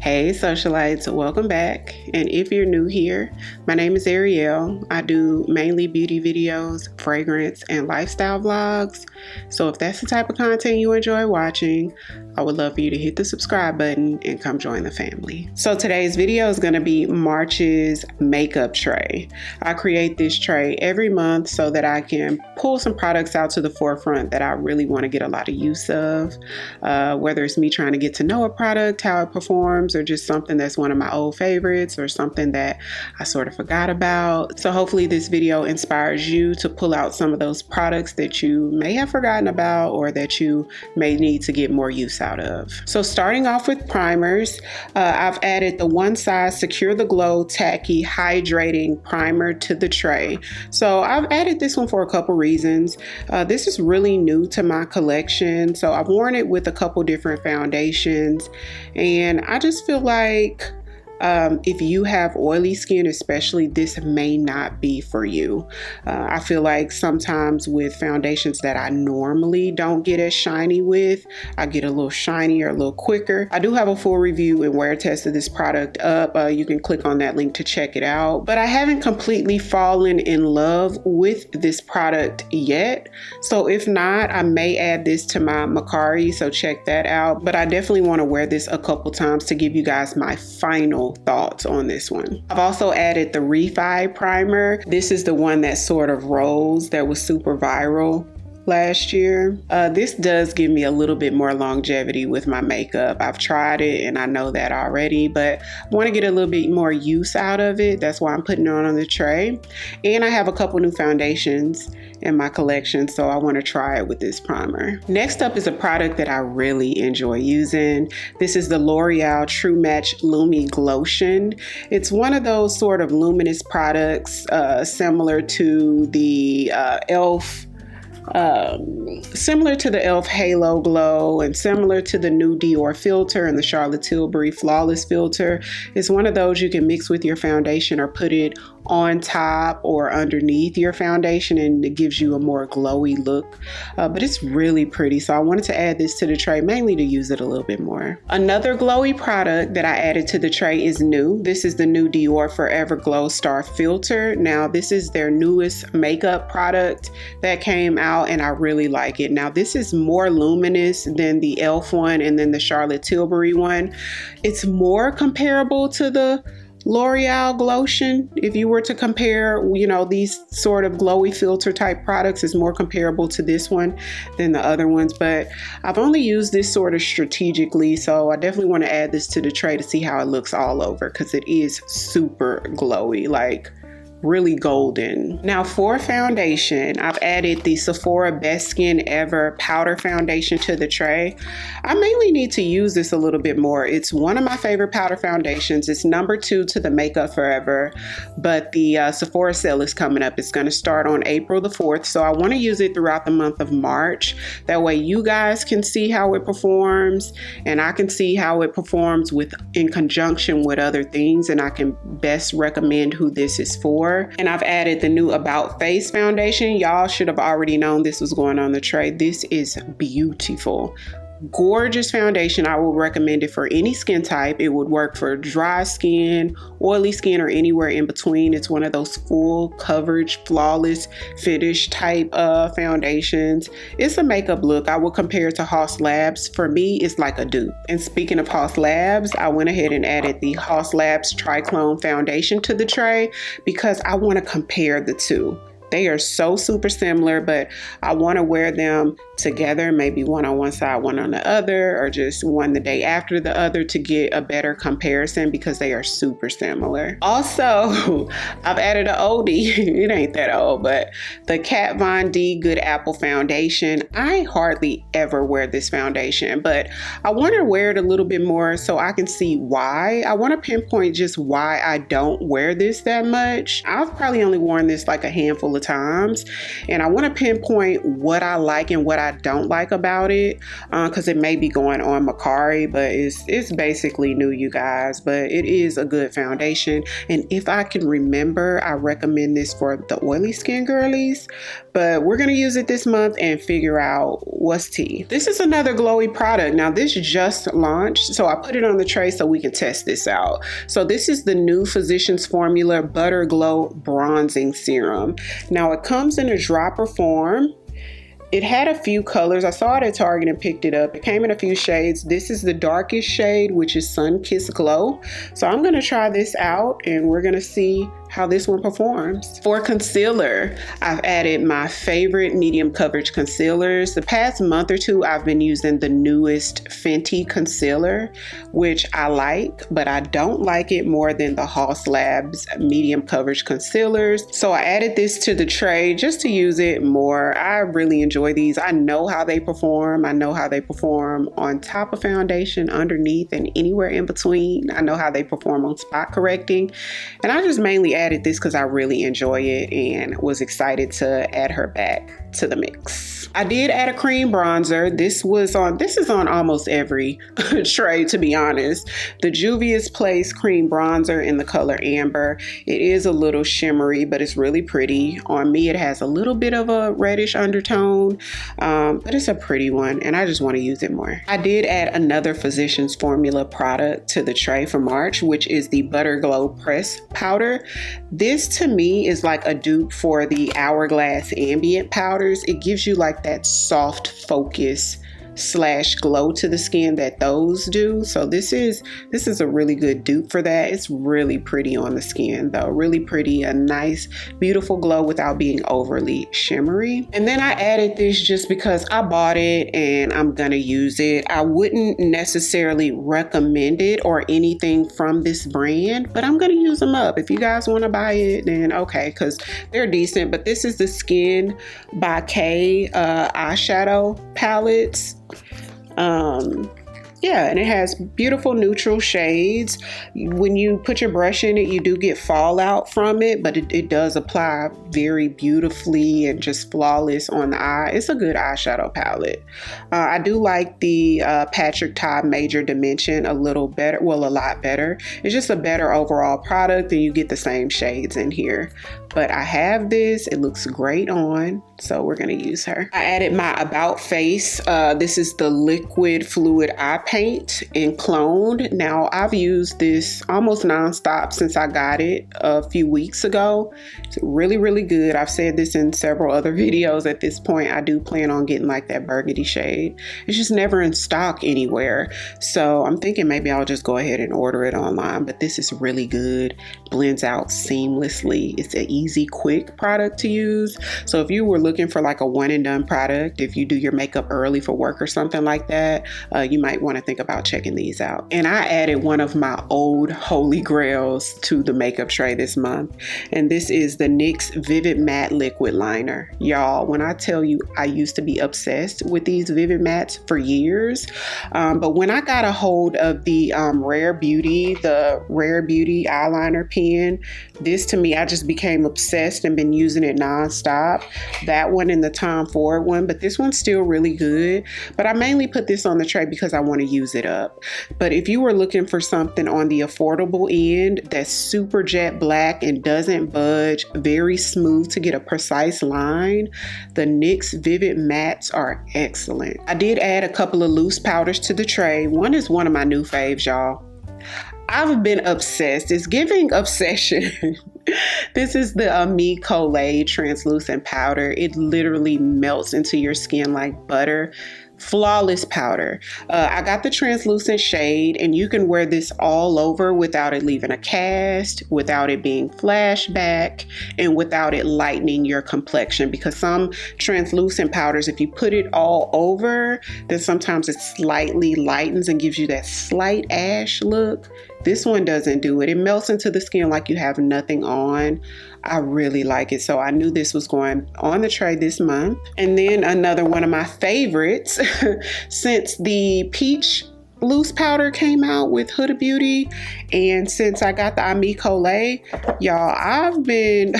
Hey socialites, welcome back. And if you're new here, my name is Ariell. I do mainly beauty videos, fragrance, and lifestyle vlogs. So if that's the type of content you enjoy watching, I would love for you to hit the subscribe button and come join the family. So today's video is going to be March's makeup tray. I create this tray every month so that I can pull some products out to the forefront that I really want to get a lot of use of. Whether it's me trying to get to know a product, how it performs, or just something that's one of my old favorites or something that I sort of forgot about. So hopefully this video inspires you to pull out some of those products that you may have forgotten about or that you may need to get more use out of. So starting off with primers, I've added the One Size Secure the Glow Tacky Hydrating Primer to the tray. So I've added this one for a couple reasons. This is really new to my collection, so I've worn it with a couple different foundations, and I just feel like if you have oily skin especially, this may not be for you. I feel like sometimes with foundations that I normally don't get as shiny with, I get a little shinier, a little quicker. I do have a full review and wear test of this product up. You can click on that link to check it out. But I haven't completely fallen in love with this product yet. So if not, I may add this to my Mercari, so check that out. But I definitely want to wear this a couple times to give you guys my final thoughts on this one. I've also added the Refy Primer. This is the one that sort of rose, that was super viral last year. This does give me a little bit more longevity with my makeup. I've tried it and I know that already, but I want to get a little bit more use out of it. That's why I'm putting it on the tray. And I have a couple new foundations in my collection, so I want to try it with this primer. Next up is a product that I really enjoy using. This is the L'Oreal True Match Lumi Glotion. It's one of those sort of luminous products similar to the e.l.f. Similar to the e.l.f. Halo Glow and similar to the new Dior Filter and the Charlotte Tilbury Flawless Filter. It's one of those you can mix with your foundation or put it on top or underneath your foundation, and it gives you a more glowy look. But it's really pretty, so I wanted to add this to the tray mainly to use it a little bit more. Another glowy product that I added to the tray is new. This is the new Dior Forever Glow Star Filter. Now this is their newest makeup product that came out and I really like it. Now this is more luminous than the e.l.f. one and then the Charlotte Tilbury one. It's more comparable to the L'Oreal Glotion. If you were to compare, you know, these sort of glowy filter type products, is more comparable to this one than the other ones. But I've only used this sort of strategically, so I definitely want to add this to the tray to see how it looks all over, because it is super glowy, like really golden. Now for foundation, I've added the Sephora Best Skin Ever Powder Foundation to the tray. I mainly need to use this a little bit more. It's one of my favorite powder foundations. It's number 2 to the Makeup Forever, but the Sephora sale is coming up. It's going to start on April the 4th, so I want to use it throughout the month of March. That way you guys can see how it performs and I can see how it performs in conjunction with other things, and I can best recommend who this is for. And I've added the new About Face foundation. Y'all should have already known this was going on the tray. This is beautiful. Gorgeous foundation. I will recommend it for any skin type. It would work for dry skin, oily skin, or anywhere in between. It's one of those full coverage, flawless finish type foundations. It's a makeup look. I would compare it to Haus Labs. For me, it's like a dupe. And speaking of Haus Labs, I went ahead and added the Haus Labs Triclone foundation to the tray because I want to compare the two. They are so super similar, but I want to wear them together, maybe one on one side, one on the other, or just one the day after the other to get a better comparison because they are super similar. Also, I've added an oldie. It ain't that old, but the Kat Von D Good Apple foundation. I hardly ever wear this foundation, but I want to wear it a little bit more so I can see why. I want to pinpoint just why I don't wear this that much. I've probably only worn this like a handful of times, and I want to pinpoint what I like and what I I don't like about it, because it may be going on Mercari, but it's basically new, you guys. But it is a good foundation, and if I can remember, I recommend this for the oily skin girlies. But we're gonna use it this month and figure out what's tea. This is another glowy product. Now this just launched, so I put it on the tray so we can test this out. So this is the new Physicians Formula Butter Glow Bronzing Serum. Now it comes in a dropper form. It had a few colors. I saw it at Target and picked it up. It came in a few shades. This is the darkest shade, which is Sun Kissed Glow. So I'm gonna try this out and we're gonna see how this one performs. For concealer, I've added my favorite medium coverage concealers. The past month or two, I've been using the newest Fenty concealer, which I like, but I don't like it more than the Haus Labs medium coverage concealers. So I added this to the tray just to use it more. I really enjoy these. I know how they perform. I know how they perform on top of foundation, underneath, and anywhere in between. I know how they perform on spot correcting. And I just mainly added this because I really enjoy it and was excited to add her back to the mix. I did add a cream bronzer. This is on almost every tray, to be honest. The Juvias Place Cream Bronzer in the color Amber. It is a little shimmery, but it's really pretty. On me, it has a little bit of a reddish undertone, but it's a pretty one, and I just want to use it more. I did add another Physicians Formula product to the tray for March, which is the Butter Glow Press Powder. This to me is like a dupe for the Hourglass Ambient powders. It gives you like that soft focus / glow to the skin that those do. So this is a really good dupe for that. It's really pretty on the skin though, really pretty, a nice beautiful glow without being overly shimmery. And then I added this just because I bought it and I'm gonna use it. I wouldn't necessarily recommend it or anything from this brand, but I'm gonna use them up. If you guys want to buy it, then okay, because they're decent. But this is the Skin by K eyeshadow palettes. Yeah, and it has beautiful neutral shades. When you put your brush in it, you do get fallout from it, but it does apply very beautifully and just flawless on the eye. It's a good eyeshadow palette. I do like the Patrick Ta Major Dimension a little better, well, a lot better. It's just a better overall product and you get the same shades in here. But I have this, it looks great on, so we're gonna use her. I added my About Face. This is the Liquid Fluid Eye Paint in Cloned. Now, I've used this almost nonstop since I got it a few weeks ago. It's really, really good. I've said this in several other videos at this point. I do plan on getting like that burgundy shade. It's just never in stock anywhere. So I'm thinking maybe I'll just go ahead and order it online, but this is really good. Blends out seamlessly. It's an easy, quick product to use. So if you were looking for like a one and done product, if you do your makeup early for work or something like that, you might want to think about checking these out. And I added one of my old holy grails to the makeup tray this month, and this is the NYX Vivid Matte Liquid Liner. Y'all, when I tell you, I used to be obsessed with these Vivid Mattes for years, but when I got a hold of the Rare Beauty eyeliner pen, this to me, I just became obsessed and been using it nonstop. That one and the Tom Ford one, but this one's still really good. But I mainly put this on the tray because I want to use it up. But if you were looking for something on the affordable end that's super jet black and doesn't budge, very smooth to get a precise line, the NYX Vivid Mattes are excellent. I did add a couple of loose powders to the tray. One is one of my new faves, y'all. I've been obsessed. It's giving obsession. This is the Caudalie translucent powder. It literally melts into your skin like butter. Flawless powder. I got the translucent shade, and you can wear this all over without it leaving a cast, without it being flashback, and without it lightening your complexion, because some translucent powders, if you put it all over, then sometimes it slightly lightens and gives you that slight ash look. This one doesn't do it. It melts into the skin like you have nothing on. I really like it. So I knew this was going on the tray this month. And then another one of my favorites, since the peach loose powder came out with Huda Beauty, and since I got the Caudalie, y'all, I've been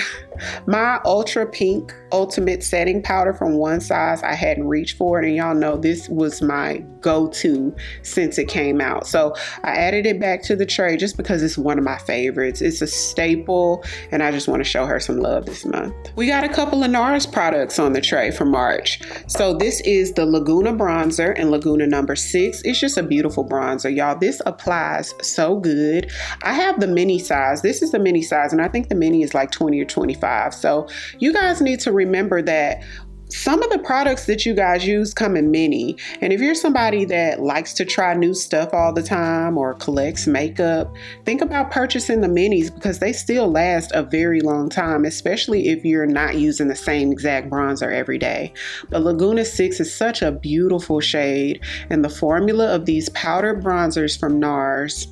My Ultra Pink Ultimate Setting Powder from One Size, I hadn't reached for it, and y'all know this was my go-to since it came out. So I added it back to the tray just because it's one of my favorites. It's a staple, and I just want to show her some love this month. We got a couple of Nars products on the tray for March. So this is the Laguna bronzer in Laguna number 6. It's just a beautiful bronzer, y'all. This applies so good. I have the mini size. This is the mini size, and I think the mini is like 20 or 25. So you guys need to remember that some of the products that you guys use come in mini. And if you're somebody that likes to try new stuff all the time or collects makeup, think about purchasing the minis because they still last a very long time, especially if you're not using the same exact bronzer every day. But Laguna 6 is such a beautiful shade, and the formula of these powdered bronzers from Nars,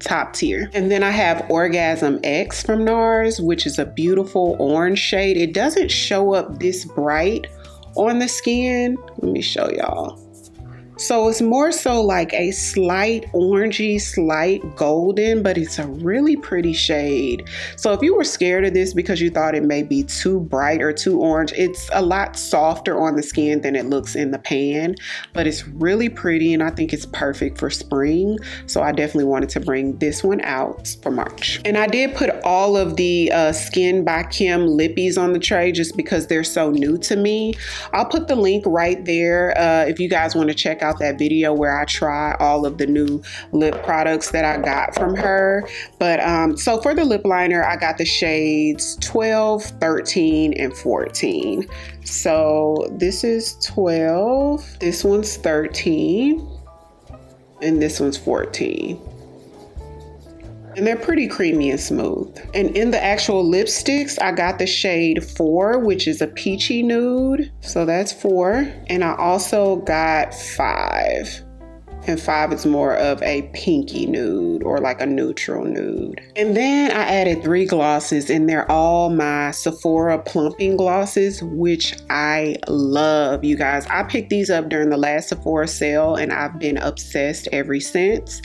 top tier. And then I have Orgasm X from Nars, which is a beautiful orange shade. It doesn't show up this bright on the skin. Let me show y'all. So it's more so like a slight orangey, slight golden, but it's a really pretty shade. So if you were scared of this because you thought it may be too bright or too orange, it's a lot softer on the skin than it looks in the pan, but it's really pretty, and I think it's perfect for spring. So I definitely wanted to bring this one out for March. And I did put all of the Skin by Kim lippies on the tray just because they're so new to me. I'll put the link right there if you guys want to check out that video where I try all of the new lip products that I got from her. But so for the lip liner, I got the shades 12, 13, and 14. So this is 12, this one's 13, and this one's 14. And they're pretty creamy and smooth. And in the actual lipsticks, I got the shade 4, which is a peachy nude. So that's 4. And I also got 5. And 5 is more of a pinky nude or like a neutral nude. And then I added 3 glosses, and they're all my Sephora plumping glosses, which I love, you guys. I picked these up during the last Sephora sale, and I've been obsessed ever since.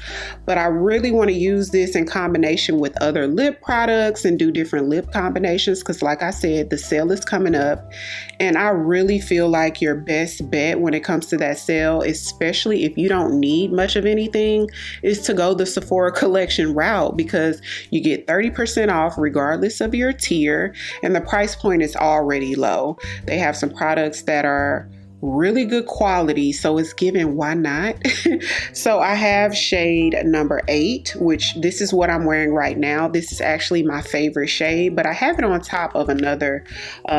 But I really want to use this in combination with other lip products and do different lip combinations because, like I said, the sale is coming up. And I really feel like your best bet when it comes to that sale, especially if you don't need much of anything, is to go the Sephora collection route because you get 30% off regardless of your tier, and the price point is already low. They have some products that are really good quality, so it's given, why not? So I have shade number 8, which this is what I'm wearing right now. This is actually my favorite shade, but I have it on top of another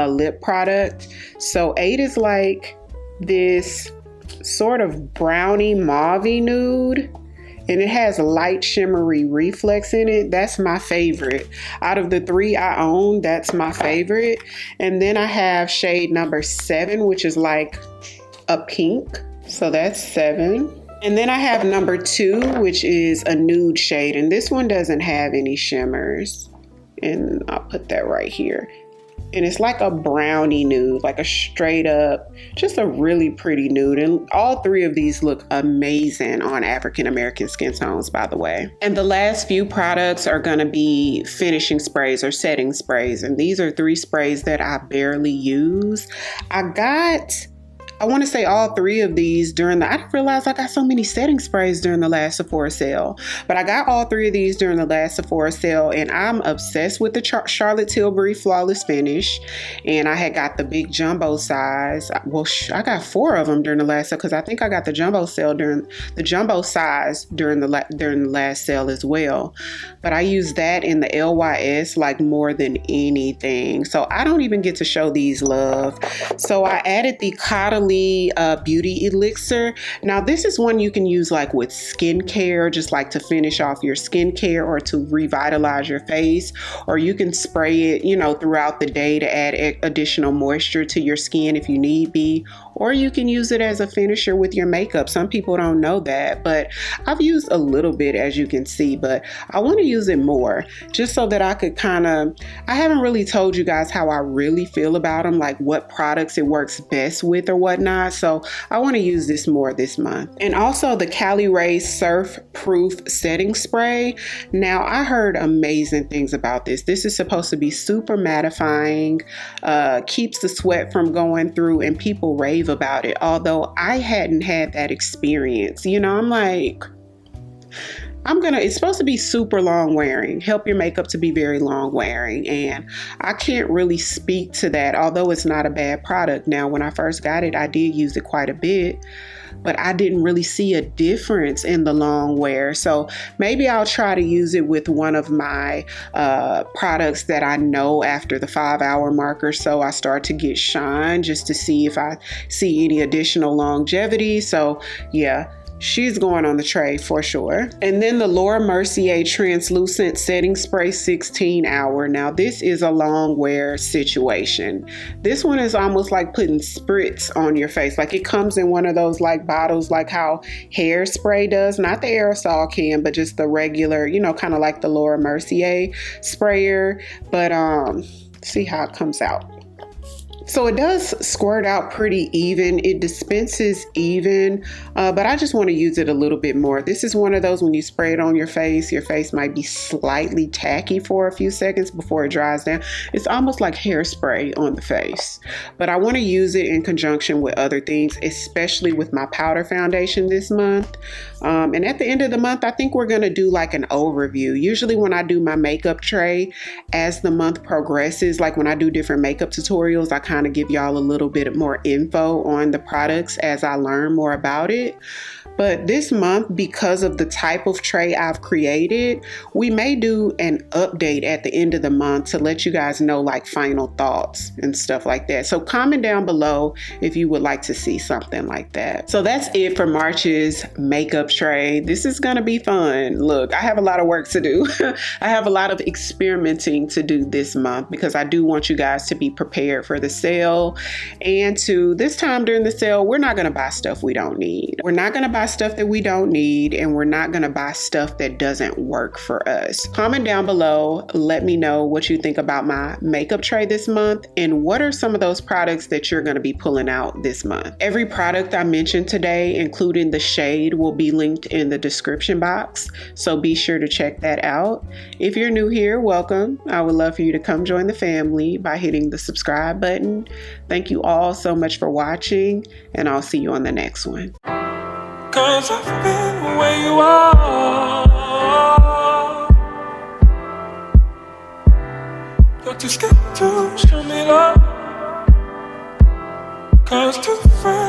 lip product. So 8 is like this sort of brownie mauvey nude, and it has light shimmery reflex in it. That's my favorite. Out of the 3 I own, that's my favorite. And then I have shade number 7, which is like a pink. So that's 7. And then I have number 2, which is a nude shade. And this one doesn't have any shimmers. And I'll put that right here. And it's like a brownie nude, like a straight up, just a really pretty nude. And all 3 of these look amazing on African American skin tones, by the way. And the last few products are gonna be finishing sprays or setting sprays. And these are 3 sprays that I barely use. I want to say all 3 of these I didn't realize I got so many setting sprays during the last Sephora sale, but I got all 3 of these during the last Sephora sale, and I'm obsessed with the Charlotte Tilbury Flawless Finish, and I had got the big jumbo size. Well, I got 4 of them during the last sale because I think I got the jumbo size during the last sale as well. But I use that in the LYS like more than anything, so I don't even get to show these love. So I added the Caudalie Beauty Elixir. Now this is one you can use like with skincare, just like to finish off your skincare or to revitalize your face, or you can spray it, throughout the day to add additional moisture to your skin if you need be, or you can use it as a finisher with your makeup. Some people don't know that, but I've used a little bit, as you can see, but I want to use it more just so that I could I haven't really told you guys how I really feel about them, like what products it works best with or whatnot. So I want to use this more this month. And also the Caliray Surf Proof Setting Spray. Now, I heard amazing things about this. This is supposed to be super mattifying, keeps the sweat from going through, and people rave about it. Although I hadn't had that experience. You know, I'm like, it's supposed to be super long wearing, help your makeup to be very long wearing. And I can't really speak to that, although it's not a bad product. Now, when I first got it, I did use it quite a bit, but I didn't really see a difference in the long wear. So maybe I'll try to use it with one of my products that I know after the 5-hour mark or so I start to get shine, just to see if I see any additional longevity. So yeah, she's going on the tray for sure. And then the Laura Mercier Translucent Setting Spray 16 Hour. Now this is a long wear situation. This one is almost like putting spritz on your face. Like it comes in one of those like bottles, like how hairspray does, not the aerosol can, but just the regular, you know, kind of like the Laura Mercier sprayer. But see how it comes out. So it does squirt out pretty even. It dispenses even, but I just want to use it a little bit more. This is one of those when you spray it on your face might be slightly tacky for a few seconds before it dries down. It's almost like hairspray on the face, but I want to use it in conjunction with other things, especially with my powder foundation this month. And at the end of the month, I think we're going to do like an overview. Usually when I do my makeup tray, as the month progresses, like when I do different makeup tutorials, I kind of give y'all a little bit more info on the products as I learn more about it. But this month, because of the type of tray I've created, we may do an update at the end of the month to let you guys know like final thoughts and stuff like that. So comment down below if you would like to see something like that. So that's it for March's makeup tray. This is gonna be fun. Look, I have a lot of work to do. I have a lot of experimenting to do this month because I do want you guys to be prepared for the sale. And to this time during the sale, we're not gonna buy stuff we don't need. We're not gonna buy stuff that we don't need, and we're not going to buy stuff that doesn't work for us. Comment down below, let me know what you think about my makeup tray this month, and what are some of those products that you're going to be pulling out this month. Every product I mentioned today, including the shade, will be linked in the description box, so be sure to check that out. If you're new here, welcome. I would love for you to come join the family by hitting the subscribe button. Thank you all so much for watching, and I'll see you on the next one. 'Cause I've been where you are. You're too scared to show me love. 'Cause too afraid